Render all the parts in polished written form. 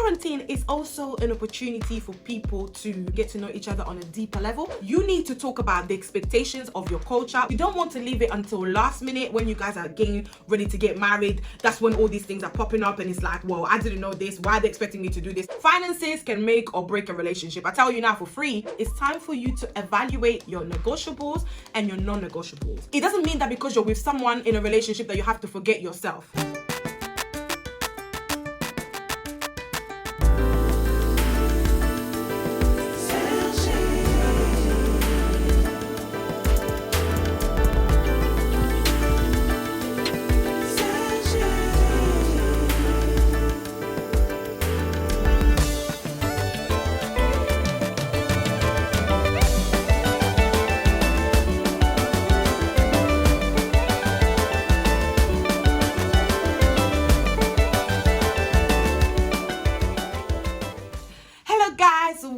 Quarantine is also an opportunity for people to get to know each other on a deeper level. You need to talk about the expectations of your culture. You don't want to leave it until last minute when you guys are getting ready to get married. That's when all these things are popping up and it's like, well, I didn't know this. Why are they expecting me to do this? Finances can make or break a relationship. I tell you now for free, it's time for you to evaluate your negotiables and your non-negotiables. It doesn't mean that because you're with someone in a relationship that you have to forget yourself.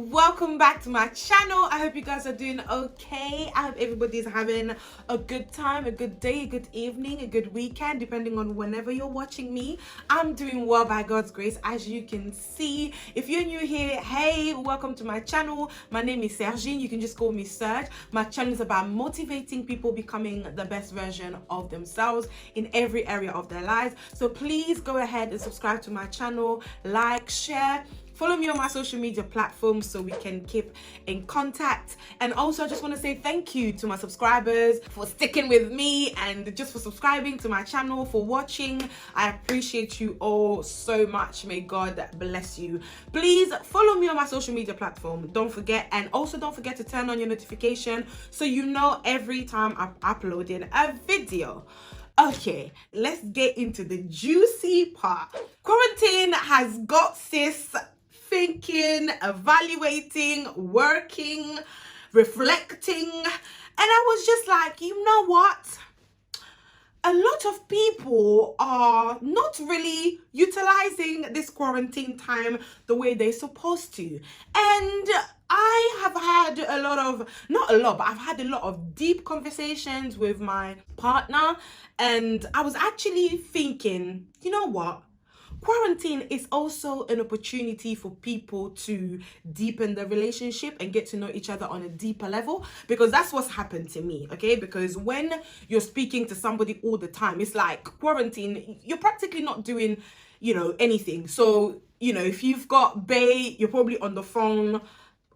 Welcome back to my channel. I hope you guys are doing okay. I hope everybody's having a good time, a good day, a good evening, a good weekend, depending on whenever you're watching me. I'm doing well by God's grace, as you can see. If you're new here, hey, welcome to my channel. My name is Sergine. You can just call me Serge. My channel is about motivating people becoming the best version of themselves in every area of their lives. So please go ahead and subscribe to my channel, like, share. Follow me on my social media platforms so we can keep in contact. And also, I just want to say thank you to my subscribers for sticking with me and just for subscribing to my channel, for watching. I appreciate you all so much. May God bless you. Please follow me on my social media platform. Don't forget. And also don't forget to turn on your notification so you know every time I'm uploading a video. Okay, let's get into the juicy part. Quarantine has got sis thinking, evaluating, working, reflecting, and I was just like, you know what? A lot of people are not really utilizing this quarantine time the way they're supposed to. And I have had I've had a lot of deep conversations with my partner, and I was actually thinking, you know what? Quarantine is also an opportunity for people to deepen the relationship and get to know each other on a deeper level, because that's what's happened to me, okay? Because when you're speaking to somebody all the time, it's like quarantine, you're practically not doing, anything. So, if you've got bae, you're probably on the phone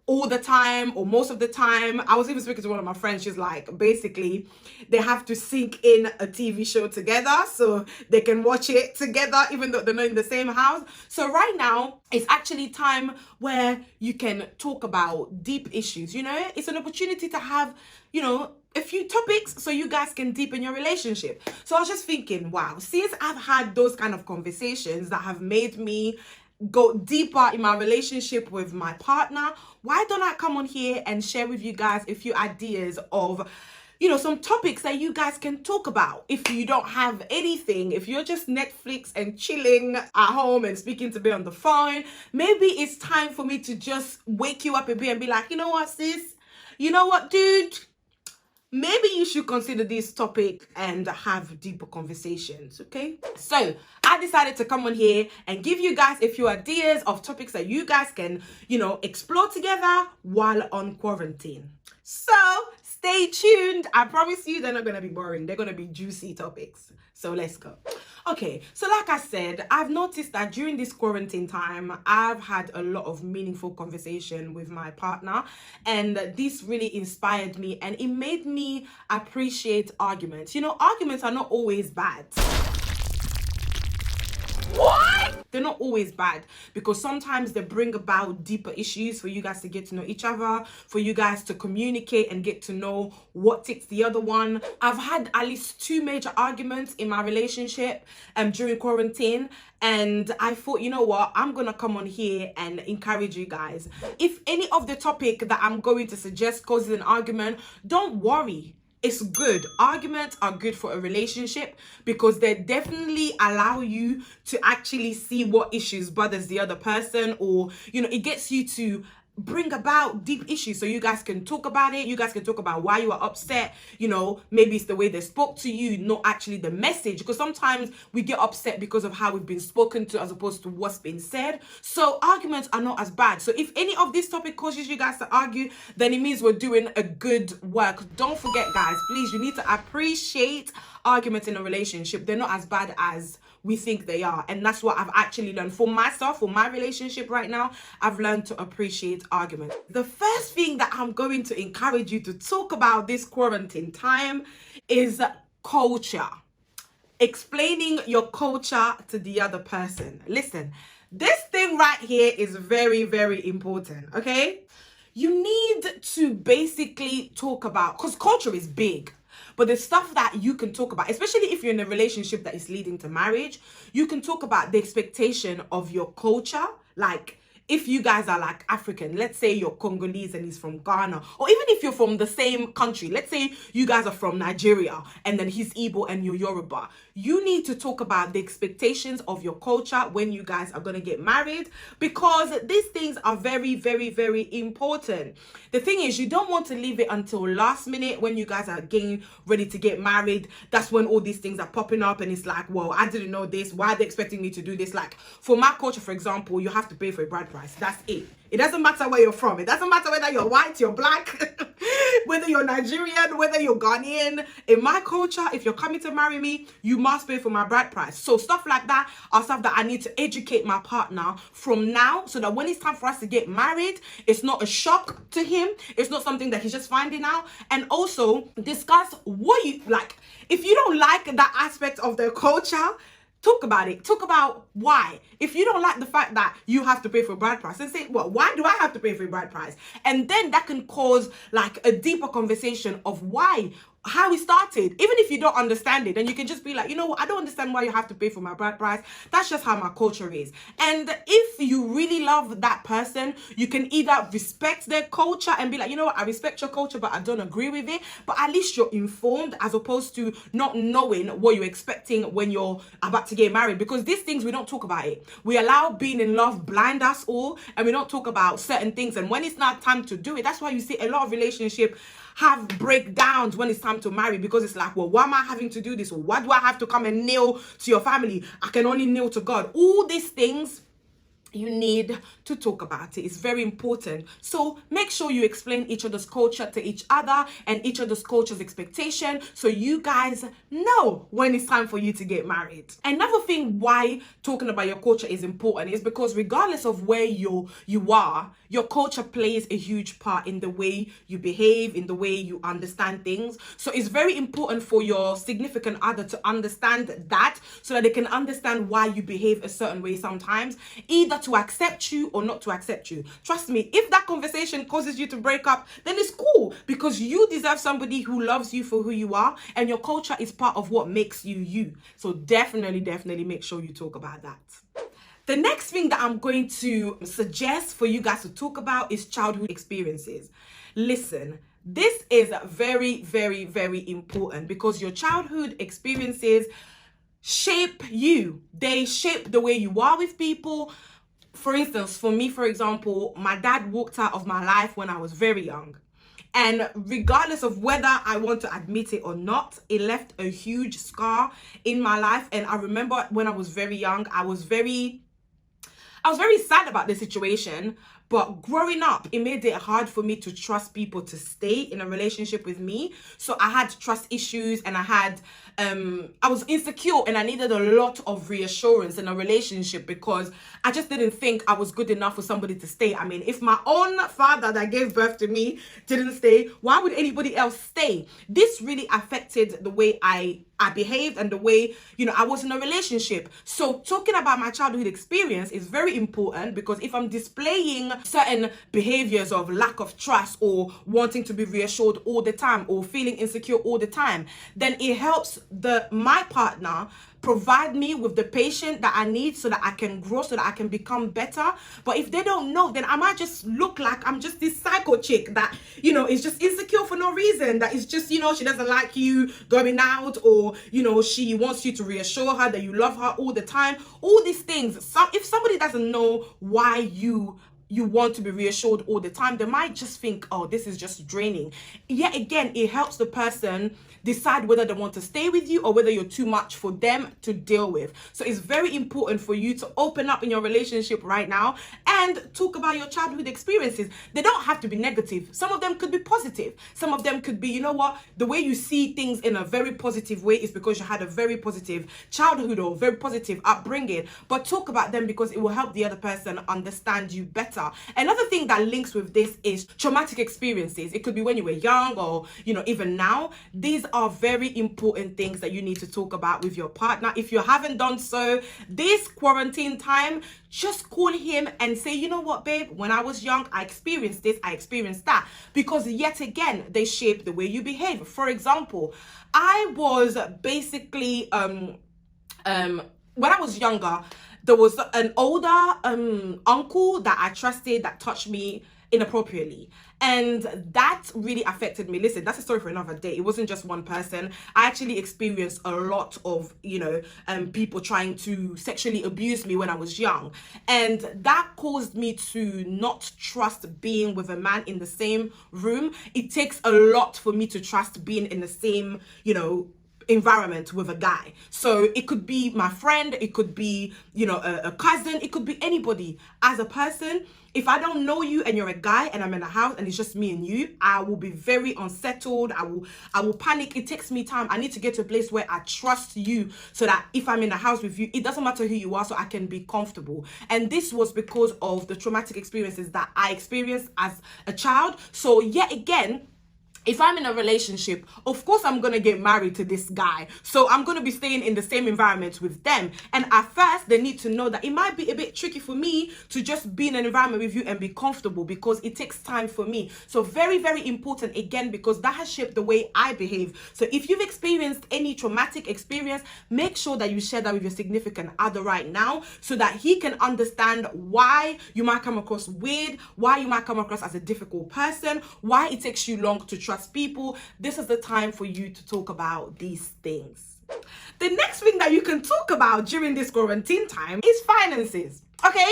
all the time or most of the time. I was even speaking to one of my friends. She's like, basically they have to sync in a TV show together so they can watch it together even though they're not in the same house. So right now it's actually time where you can talk about deep issues. It's an opportunity to have a few topics so you guys can deepen your relationship. So I was just thinking, wow, since I've had those kind of conversations that have made me go deeper in my relationship with my partner, why don't I come on here and share with you guys a few ideas of some topics that you guys can talk about. If you don't have anything, if you're just Netflix and chilling at home and speaking to me on the phone, maybe it's time for me to just wake you up a bit and be like, you know what, sis? You know what, dude? Maybe you should consider this topic and have deeper conversations, okay? So I decided to come on here and give you guys a few ideas of topics that you guys can, explore together while on quarantine. So stay tuned. I promise you they're not going to be boring. They're going to be juicy topics. So let's go. Okay, so like I said, I've noticed that during this quarantine time, I've had a lot of meaningful conversation with my partner, and this really inspired me and it made me appreciate arguments. Arguments are not always bad. What? They're not always bad, because sometimes they bring about deeper issues for you guys to get to know each other, for you guys to communicate and get to know what ticks the other one. I've had at least 2 major arguments in my relationship during quarantine, and I thought, you know what, I'm gonna come on here and encourage you guys. If any of the topic that I'm going to suggest causes an argument, don't worry. It's good. Arguments are good for a relationship because they definitely allow you to actually see what issues bothers the other person, or it gets you to bring about deep issues so you guys can talk about it. You guys can talk about why you are upset. You know, maybe it's the way they spoke to you, not actually the message, because sometimes we get upset because of how we've been spoken to as opposed to what's been said. So arguments are not as bad. So if any of this topic causes you guys to argue, then it means we're doing a good work. Don't forget, guys, please, you need to appreciate arguments in a relationship. They're not as bad as we think they are. And that's what I've actually learned for myself, for my relationship right now. I've learned to appreciate arguments. The first thing that I'm going to encourage you to talk about this quarantine time is culture. Explaining your culture to the other person. Listen, this thing right here is very, very important, okay? You need to basically talk about, because culture is big. But the stuff that you can talk about, especially if you're in a relationship that is leading to marriage, you can talk about the expectation of your culture. Like, if you guys are like African, let's say you're Congolese and he's from Ghana, or even if you're from the same country, let's say you guys are from Nigeria and then he's Igbo and you're Yoruba, you need to talk about the expectations of your culture when you guys are going to get married, because these things are very, very, very important. The thing is, you don't want to leave it until last minute when you guys are getting ready to get married. That's when all these things are popping up and it's like, well, I didn't know this. Why are they expecting me to do this? Like, for my culture, for example, you have to pay for a bride price. That's it. It doesn't matter where you're from. It doesn't matter whether you're white, you're black, whether you're Nigerian, whether you're Ghanaian. In my culture, if you're coming to marry me, you must pay for my bride price. So stuff like that are stuff that I need to educate my partner from now, so that when it's time for us to get married, it's not a shock to him. It's not something that he's just finding out. And also discuss what you like. If you don't like that aspect of their culture, talk about it. Talk about why. If you don't like the fact that you have to pay for a bride price, then say, well, why do I have to pay for a bride price? And then that can cause like a deeper conversation of why, how it started. Even if you don't understand it, then you can just be like, you know what, I don't understand why you have to pay for my bride price. That's just how my culture is. And if you really love that person, you can either respect their culture and be like, you know what, I respect your culture, but I don't agree with it. But at least you're informed, as opposed to not knowing what you're expecting when you're about to get married. Because these things, we don't talk about it. We allow being in love blind us all, and we don't talk about certain things. And when it's not time to do it, that's why you see a lot of relationships have breakdowns when it's time to marry, because it's like, well, why am I having to do this? Or why do I have to come and kneel to your family? I can only kneel to God. All these things, you need to talk about it. It's very important. So make sure you explain each other's culture to each other and each other's culture's expectation, so you guys know when it's time for you to get married. Another thing why talking about your culture is important is because regardless of where you are, your culture plays a huge part in the way you behave, in the way you understand things. So it's very important for your significant other to understand that, so that they can understand why you behave a certain way sometimes, either to accept you or not to accept you. Trust me, if that conversation causes you to break up, then it's cool, because you deserve somebody who loves you for who you are, and your culture is part of what makes you you. So definitely make sure you talk about that. The next thing that I'm going to suggest for you guys to talk about is childhood experiences. Listen, this is very, very, very important, because your childhood experiences shape you. They shape the way you are with people. For instance, for me, for example, my dad walked out of my life when I was very young. And regardless of whether I want to admit it or not, it left a huge scar in my life. And I remember when I was very young, I was very sad about the situation. But growing up, it made it hard for me to trust people to stay in a relationship with me. So I had trust issues, and I was insecure, and I needed a lot of reassurance in a relationship, because I just didn't think I was good enough for somebody to stay. I mean, if my own father that gave birth to me didn't stay, why would anybody else stay? This really affected the way I behaved and the way, I was in a relationship. So talking about my childhood experience is very important, because if I'm displaying certain behaviors of lack of trust, or wanting to be reassured all the time, or feeling insecure all the time, then it helps my partner provide me with the patience that I need, so that I can grow, so that I can become better. But if they don't know, then I might just look like I'm just this psycho chick that, is just insecure for no reason. That is just, she doesn't like you going out, or, she wants you to reassure her that you love her all the time. All these things. So if somebody doesn't know why you you want to be reassured all the time. They might just think, oh, this is just draining. Yet again, it helps the person decide whether they want to stay with you or whether you're too much for them to deal with. So it's very important for you to open up in your relationship right now and talk about your childhood experiences. They don't have to be negative. Some of them could be positive. Some of them could be, you know what, the way you see things in a very positive way is because you had a very positive childhood or very positive upbringing. But talk about them because it will help the other person understand you better. Another thing that links with this is traumatic experiences. It could be when you were young or, you know, even now. These are very important things that you need to talk about with your partner. If you haven't done so this quarantine time, just call him and say, you know what, babe, when I was young, I experienced this, I experienced that. Because yet again, they shape the way you behave. For example, I was basically, when I was younger, there was an older uncle that I trusted that touched me inappropriately, and that really affected me. Listen, that's a story for another day. It wasn't just one person. I actually experienced a lot of, you know, people trying to sexually abuse me when I was young, and that caused me to not trust being with a man in the same room. It takes a lot for me to trust being in the same, you know, environment with a guy. So it could be my friend, it could be, you know, a cousin, it could be anybody. As a person, if I don't know you and you're a guy and I'm in a house and it's just me and you, I will be very unsettled. I will panic. It takes me time. I need to get to a place where I trust you so that if I'm in the house with you, it doesn't matter who you are, so I can be comfortable. And this was because of the traumatic experiences that I experienced as a child. So yet again, if I'm in a relationship, of course I'm going to get married to this guy. So I'm going to be staying in the same environment with them. And at first, they need to know that it might be a bit tricky for me to just be in an environment with you and be comfortable because it takes time for me. So very, very important, again, because that has shaped the way I behave. So if you've experienced any traumatic experience, make sure that you share that with your significant other right now so that he can understand why you might come across weird, why you might come across as a difficult person, why it takes you long to trust people. This is the time for you to talk about these things. The next thing that you can talk about during this quarantine time is finances. Okay,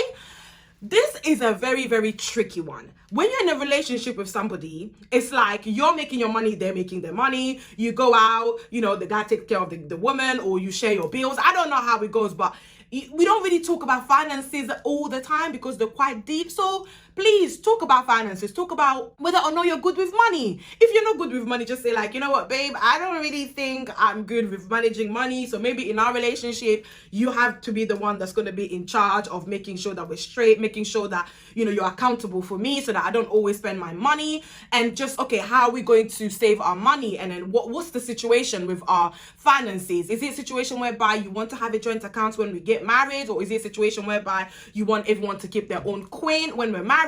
this is a very, very tricky one. When you're in a relationship with somebody, it's like you're making your money, they're making their money. You go out, you know, the guy takes care of the woman, or you share your bills. I don't know how it goes, but we don't really talk about finances all the time because they're quite deep. So please talk about finances. Talk about whether or not you're good with money. If you're not good with money, just say like, you know what, babe, I don't really think I'm good with managing money. So maybe in our relationship, you have to be the one that's going to be in charge of making sure that we're straight, making sure that, you know, you're accountable for me so that I don't always spend my money. And just, okay, how are we going to save our money? And then what's the situation with our finances? Is it a situation whereby you want to have a joint account when we get married? Or is it a situation whereby you want everyone to keep their own coin when we're married?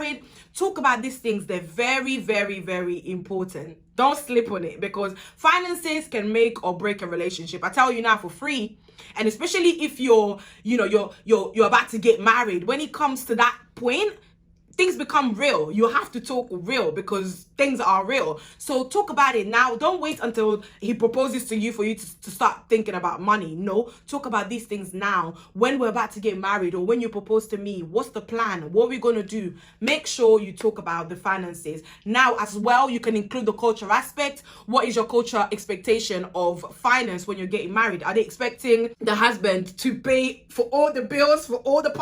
Talk about these things. They're very, very, very important. Don't slip on it because finances can make or break a relationship. I tell you now for free. And especially if you're about to get married, when it comes to that point, things become real. You have to talk real because things are real. So talk about it now. Don't wait until he proposes to you for you to start thinking about money. No, talk about these things now. When we're about to get married or when you propose to me, what's the plan? What are we going to do? Make sure you talk about the finances. Now as well, you can include the culture aspect. What is your culture expectation of finance when you're getting married? Are they expecting the husband to pay for all the bills, for all the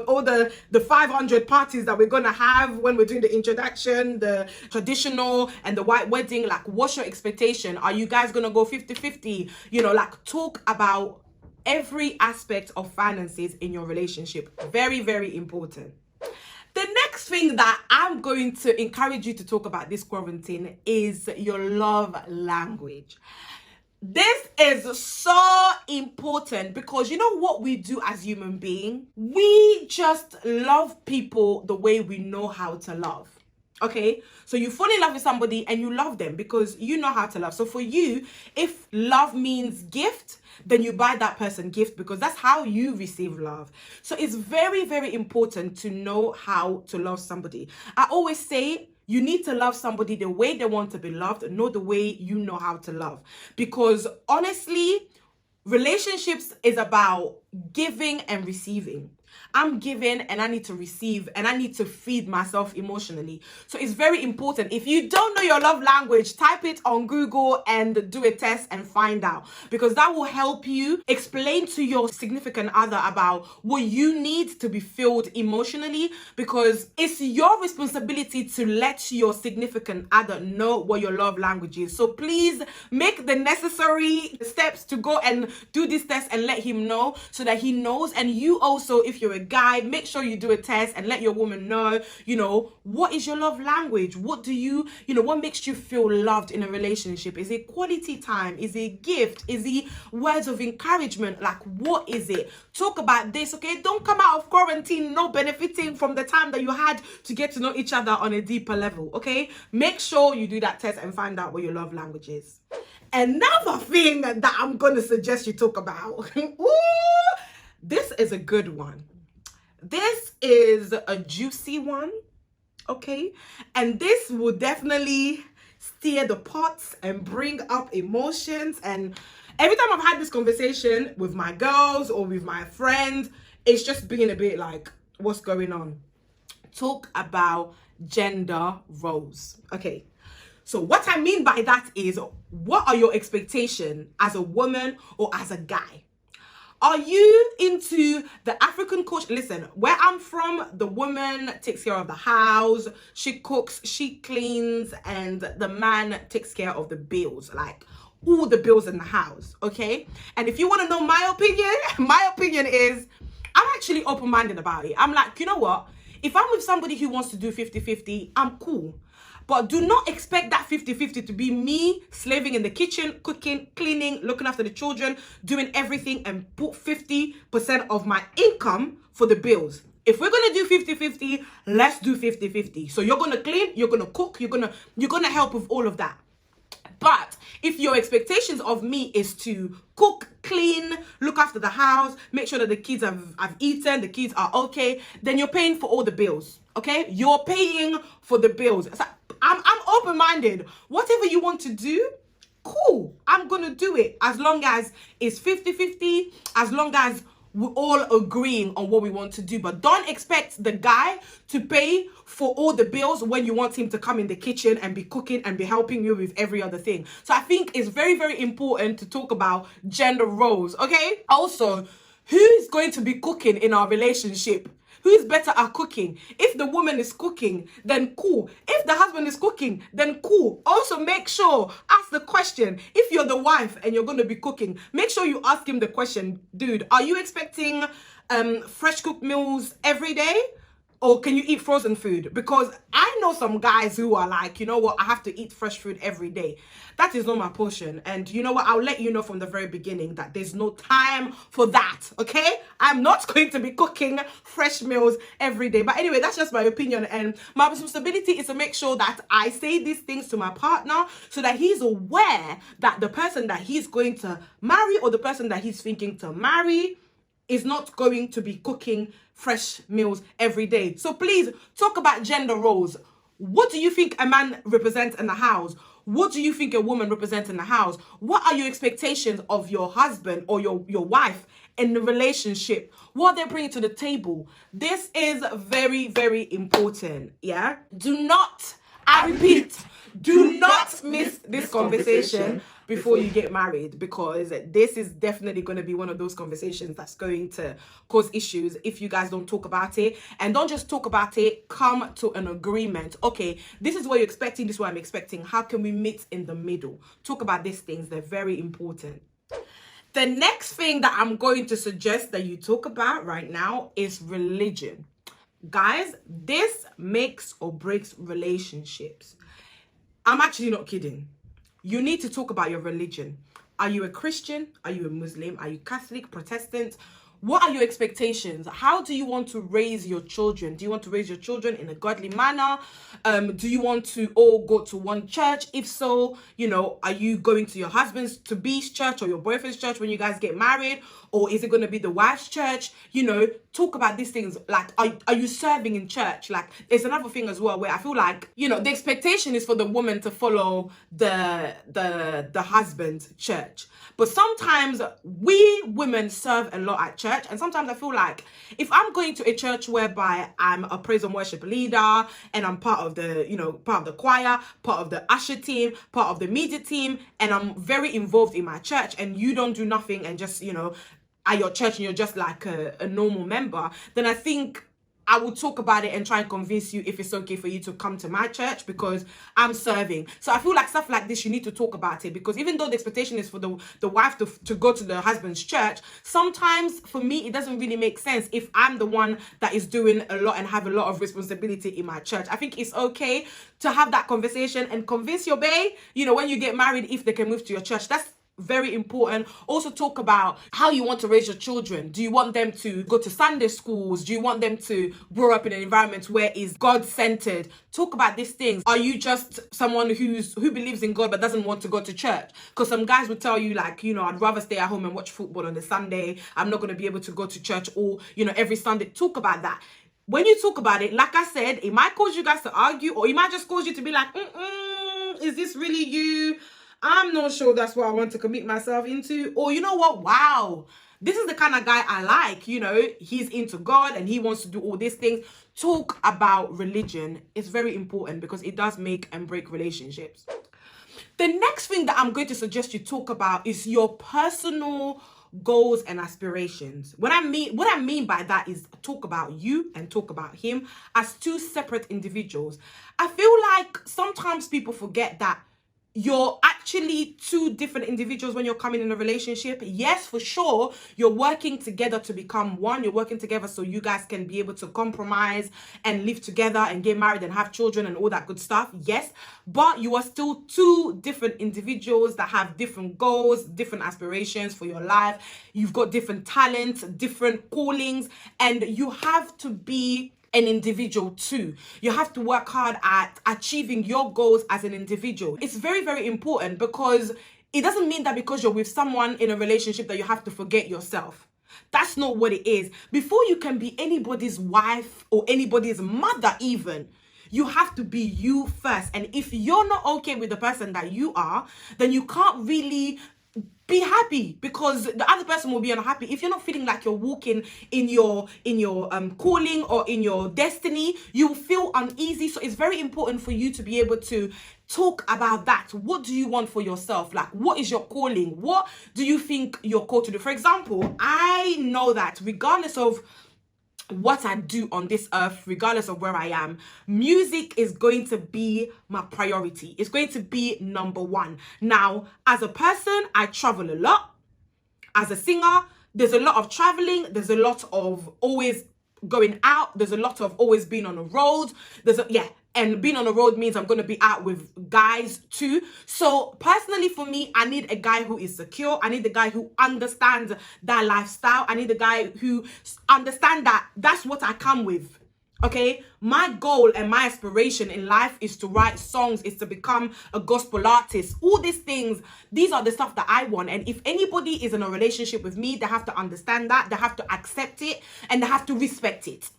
all the 500 parties that we're going to have when we're doing the introduction, the traditional and the white wedding? Like, what's your expectation? Are you guys going to go 50-50? Like, talk about every aspect of finances in your relationship. Very, very important. The next thing that I'm going to encourage you to talk about this quarantine is your love language. This is so important because you know what we do as human beings? We just love people the way we know how to love. Okay, so you fall in love with somebody and you love them because you know how to love. So for you, if love means gift, then you buy that person gift because that's how you receive love. So it's very, very important to know how to love somebody. I always say, you need to love somebody the way they want to be loved, not the way you know how to love. Because honestly, relationships is about giving and receiving. I'm giving and I need to receive and I need to feed myself emotionally. So it's very important. If you don't know your love language, type it on Google and do a test and find out, because that will help you explain to your significant other about what you need to be filled emotionally, because it's your responsibility to let your significant other know what your love language is. So please make the necessary steps to go and do this test and let him know, so that he knows. And you also, if you're a guy, make sure you do a test and let your woman know, what is your love language? What do you, what makes you feel loved in a relationship? Is it quality time? Is it gift? Is it words of encouragement? Like, what is it? Talk about this, okay? Don't come out of quarantine not benefiting from the time that you had to get to know each other on a deeper level, okay? Make sure you do that test and find out what your love language is. Another thing that I'm going to suggest you talk about. Ooh, this is a good one. This is a juicy one, okay? And this will definitely stir the pots and bring up emotions. And every time I've had this conversation with my girls or with my friends, it's just been a bit like, what's going on? Talk about gender roles, okay? So what I mean by that is, what are your expectations as a woman or as a guy? Are you into the African culture? Listen, where I'm from, the woman takes care of the house, she cooks, she cleans, and the man takes care of the bills, like all the bills in the house, okay? And if you want to know my opinion is, I'm actually open-minded about it. I'm like, you know what? If I'm with somebody who wants to do 50-50, I'm cool. But do not expect that 50-50 to be me slaving in the kitchen, cooking, cleaning, looking after the children, doing everything, and put 50% of my income for the bills. If we're going to do 50-50, let's do 50-50. So you're going to clean, you're going to cook, you're going to help with all of that. But if your expectations of me is to cook, clean, look after the house, make sure that the kids have eaten, the kids are okay, then you're paying for all the bills, okay? You're paying for the bills. So I'm open-minded. Whatever you want to do, cool. I'm going to do it as long as it's 50-50, as long as we're all agreeing on what we want to do. But don't expect the guy to pay for all the bills when you want him to come in the kitchen and be cooking and be helping you with every other thing. So I think it's very, very important to talk about gender roles, okay? Also, who is going to be cooking in our relationship? Who is better at cooking? If the woman is cooking, then cool. If the husband is cooking, then cool. Also, make sure, ask the question. If you're the wife and you're going to be cooking, make sure you ask him the question, dude, are you expecting fresh cooked meals every day? Or can you eat frozen food? Because I know some guys who are like, you know what, I have to eat fresh food every day. That is not my portion. And you know what, I'll let you know from the very beginning that there's no time for that, okay? I'm not going to be cooking fresh meals every day. But anyway, that's just my opinion. And my responsibility is to make sure that I say these things to my partner so that he's aware that the person that he's going to marry or the person that he's thinking to marry is not going to be cooking fresh meals every day. So please talk about gender roles. What do you think a man represents in the house? What do you think a woman represents in the house? What are your expectations of your husband or your wife in the relationship? What they're bringing to the table? This is very, very important, yeah? Do not, I repeat, do not miss this conversation before you get married, because this is definitely going to be one of those conversations that's going to cause issues if you guys don't talk about it. And don't just talk about it, come to an agreement. Okay, this is what you're expecting, this is what I'm expecting. How can we meet in the middle? Talk about these things, they're very important. The next thing that I'm going to suggest that you talk about right now is religion. Guys, this makes or breaks relationships. I'm actually not kidding. You need to talk about your religion. Are you a Christian? Are you a Muslim? Are you Catholic, Protestant? What are your expectations? How do you want to raise your children? Do you want to raise your children in a godly manner? Do you want to all go to one church? If so, are you going to your husband's to-be's church or your boyfriend's church when you guys get married? Or is it going to be the wife's church? talk about these things. Like, are you serving in church? Like, there's another thing as well where I feel like, you know, the expectation is for the woman to follow the husband's church. But sometimes we women serve a lot at church, and sometimes I feel like if I'm going to a church whereby I'm a praise and worship leader and I'm part of the, you know, part of the choir, part of the usher team, part of the media team, and I'm very involved in my church, and you don't do nothing and just, you know, at your church and you're just like a normal member, then I think I will talk about it and try and convince you if it's okay for you to come to my church because I'm serving. So I feel like stuff like this, you need to talk about it, because even though the expectation is for the wife to go to the husband's church, sometimes for me, it doesn't really make sense if I'm the one that is doing a lot and have a lot of responsibility in my church. I think it's okay to have that conversation and convince your bae, you know, when you get married, if they can move to your church. That's very important. Also talk about how you want to raise your children. Do you want them to go to Sunday schools? Do you want them to grow up in an environment where is God-centered? Talk about these things. Are you just someone who believes in God but doesn't want to go to church? Because some guys will tell you, like, you know, I'd rather stay at home and watch football on the Sunday. I'm not going to be able to go to church all, you know, every Sunday. Talk about that. When you talk about it, like I said, it might cause you guys to argue, or it might just cause you to be like, is this really you? I'm not sure that's what I want to commit myself into. Or you know what? Wow, this is the kind of guy I like. You know, he's into God and he wants to do all these things. Talk about religion. It's very important because it does make and break relationships. The next thing that I'm going to suggest you talk about is your personal goals and aspirations. What I mean by that is talk about you and talk about him as two separate individuals. I feel like sometimes people forget that you're actually two different individuals when you're coming in a relationship. Yes, for sure, you're working together to become one. You're working together so you guys can be able to compromise and live together and get married and have children and all that good stuff. Yes, but you are still two different individuals that have different goals, different aspirations for your life. You've got different talents, different callings, and you have to be an individual too. You have to work hard at achieving your goals as an individual. It's very, very important, because it doesn't mean that because you're with someone in a relationship that you have to forget yourself. That's not what it is. Before you can be anybody's wife or anybody's mother even, you have to be you first. And if you're not okay with the person that you are, then you can't really be happy, because the other person will be unhappy. If you're not feeling like you're walking in your calling or in your destiny, you will feel uneasy. So it's very important for you to be able to talk about that. What do you want for yourself? Like, what is your calling? What do you think you're called to do? For example, I know that regardless of what I do on this earth, regardless of where I am, music is going to be my priority. It's going to be number one. Now, as a person, I travel a lot. As a singer, there's a lot of traveling. There's a lot of always going out. There's a lot of always being on the road. And being on the road means I'm going to be out with guys too. So personally for me, I need a guy who is secure. I need a guy who understands that lifestyle. I need a guy who understands that that's what I come with. Okay, my goal and my aspiration in life is to write songs, is to become a gospel artist. All these things, these are the stuff that I want. And if anybody is in a relationship with me, they have to understand that, they have to accept it, and they have to respect it.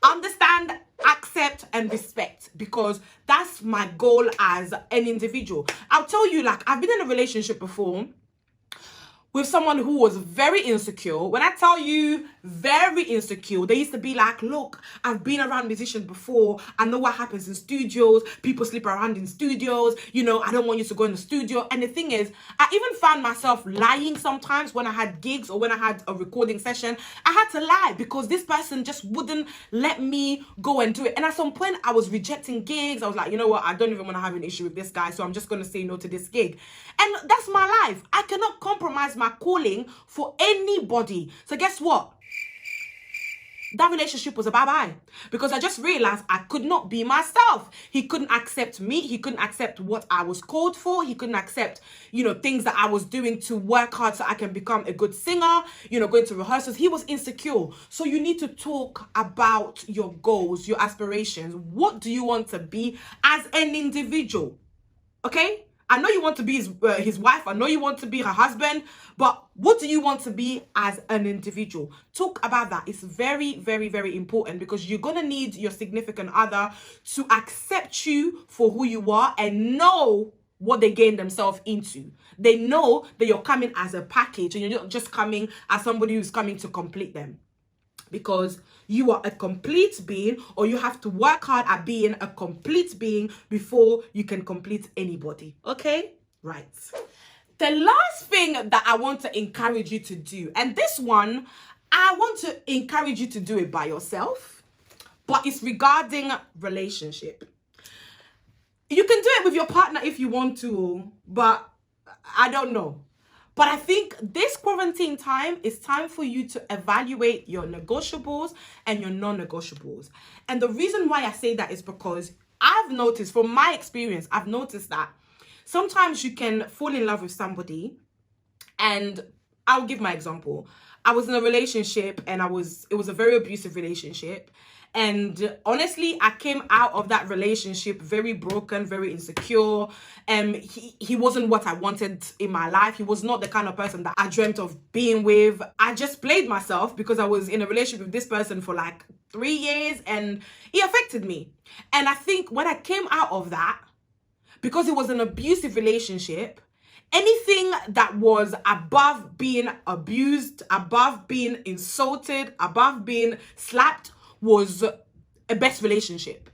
Understand, accept, and respect, because that's my goal as an individual. I'll tell you, like, I've been in a relationship before with someone who was very insecure. When I tell you very insecure, they used to be like, look, I've been around musicians before. I know what happens in studios. People sleep around in studios. You know, I don't want you to go in the studio. And the thing is, I even found myself lying sometimes when I had gigs or when I had a recording session. I had to lie because this person just wouldn't let me go and do it. And at some point, I was rejecting gigs. I was like, you know what? I don't even want to have an issue with this guy, so I'm just going to say no to this gig. And that's my life. I cannot compromise my calling for anybody. So guess what? That relationship was a bye-bye, because I just realized I could not be myself. He couldn't accept me. He couldn't accept what I was called for. He couldn't accept, you know, things that I was doing to work hard so I can become a good singer, you know, going to rehearsals. He was insecure. So you need to talk about your goals, your aspirations. What do you want to be as an individual? Okay? I know you want to be his wife. I know you want to be her husband. But what do you want to be as an individual? Talk about that. It's very, very, very important, because you're going to need your significant other to accept you for who you are and know what they gain themselves into. They know that you're coming as a package and you're not just coming as somebody who's coming to complete them. Because you are a complete being, or you have to work hard at being a complete being before you can complete anybody. Okay? Right. The last thing that I want to encourage you to do, and this one, I want to encourage you to do it by yourself, but it's regarding relationship. You can do it with your partner if you want to, but I don't know. But I think this quarantine time is time for you to evaluate your negotiables and your non-negotiables. And the reason why I say that is because I've noticed, from my experience, I've noticed that sometimes you can fall in love with somebody, and I'll give my example. I was in a relationship and it was a very abusive relationship. And honestly, I came out of that relationship very broken, very insecure. He wasn't what I wanted in my life. He was not the kind of person that I dreamt of being with. I just played myself because I was in a relationship with this person for like 3 years, and he affected me. And I think when I came out of that, because it was an abusive relationship, anything that was above being abused, above being insulted, above being slapped was a best relationship.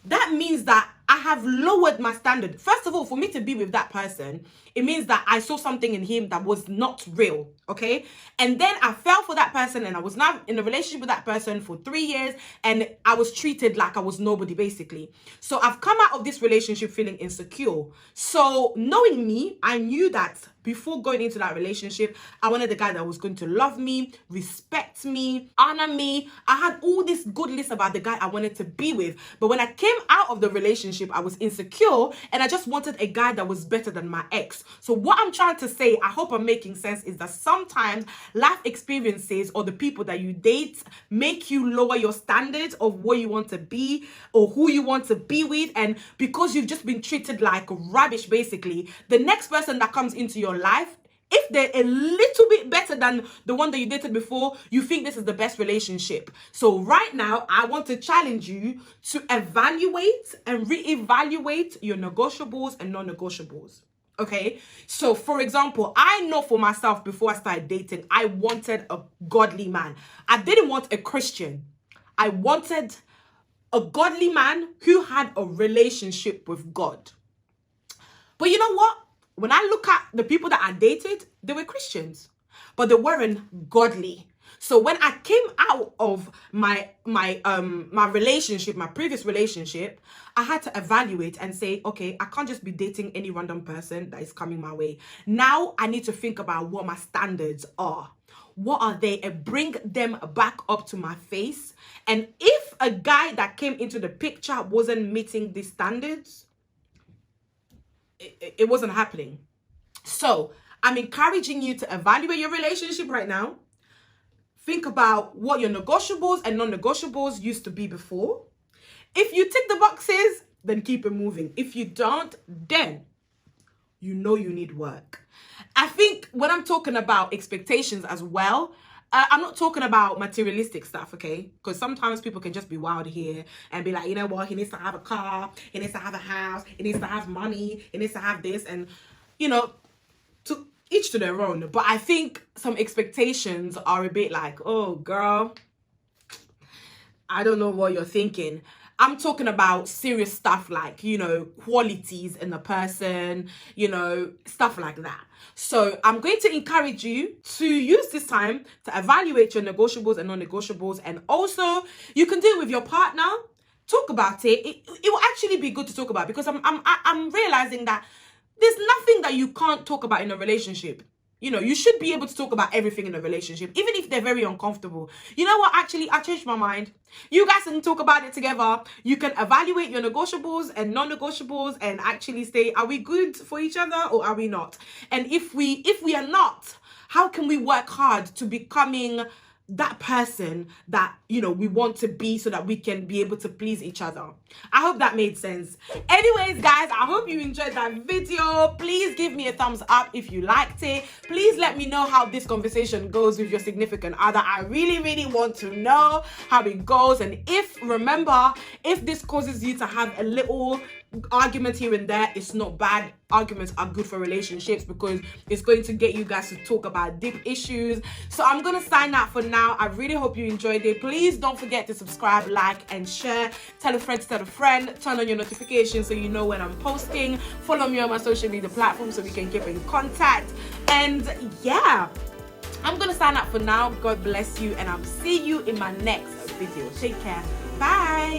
That means that I have lowered my standard. First of all, for me to be with that person, it means that I saw something in him that was not real, okay? And then I fell for that person, and I was now in a relationship with that person for 3 years, and I was treated like I was nobody, basically. So I've come out of this relationship feeling insecure. So knowing me, I knew that before going into that relationship, I wanted a guy that was going to love me, respect me, honor me. I had all this good list about the guy I wanted to be with. But when I came out of the relationship, I was insecure, and I just wanted a guy that was better than my ex. So what I'm trying to say, I hope I'm making sense, is that sometimes life experiences or the people that you date make you lower your standards of what you want to be or who you want to be with. And because you've just been treated like rubbish, basically, the next person that comes into your life, if they're a little bit better than the one that you dated before, you think this is the best relationship. So right now, I want to challenge you to evaluate and reevaluate your negotiables and non-negotiables. Okay, so for example, I know for myself, before I started dating, I wanted a godly man. I didn't want a Christian. I wanted a godly man who had a relationship with God. But you know what? When I look at the people that I dated, they were Christians, but they weren't godly. So when I came out of my relationship, my previous relationship, I had to evaluate and say, okay, I can't just be dating any random person that is coming my way. Now I need to think about what my standards are. What are they? And bring them back up to my face. And if a guy that came into the picture wasn't meeting these standards, it wasn't happening. So I'm encouraging you to evaluate your relationship right now. Think about what your negotiables and non-negotiables used to be before. If you tick the boxes, then keep it moving. If you don't, then you know you need work. I think when I'm talking about expectations as well, I'm not talking about materialistic stuff, okay? Because sometimes people can just be wild here and be like, you know what, he needs to have a car, he needs to have a house, he needs to have money, he needs to have this, and, you know, to each to their own. But I think some expectations are a bit like, oh, girl, I don't know what you're thinking. I'm talking about serious stuff like, you know, qualities in a person, you know, stuff like that. So I'm going to encourage you to use this time to evaluate your negotiables and non-negotiables. And also, you can do it with your partner. Talk about it. It will actually be good to talk about, because I'm realizing that there's nothing that you can't talk about in a relationship. You know, you should be able to talk about everything in a relationship, even if they're very uncomfortable. You know what? Actually, I changed my mind. You guys can talk about it together. You can evaluate your negotiables and non-negotiables and actually say, are we good for each other or are we not? And if we are not, how can we work hard to becoming that person that, you know, we want to be so that we can be able to please each other. I hope that made sense. Anyways, guys, I hope you enjoyed that video. Please give me a thumbs up if you liked it. Please let me know how this conversation goes with your significant other. I really want to know how it goes. And remember, if this causes you to have a little argument here and there, it's not bad. Arguments are good for relationships because it's going to get you guys to talk about deep issues. So I'm gonna sign out for now. I really hope you enjoyed it. Please don't forget to subscribe, like, and share. Tell a friend to tell a friend. Turn on your notifications so you know when I'm posting. Follow me on my social media platforms so we can keep in contact. And yeah, I'm gonna sign out for now. God bless you, and I'll see you in my next video. Take care. Bye.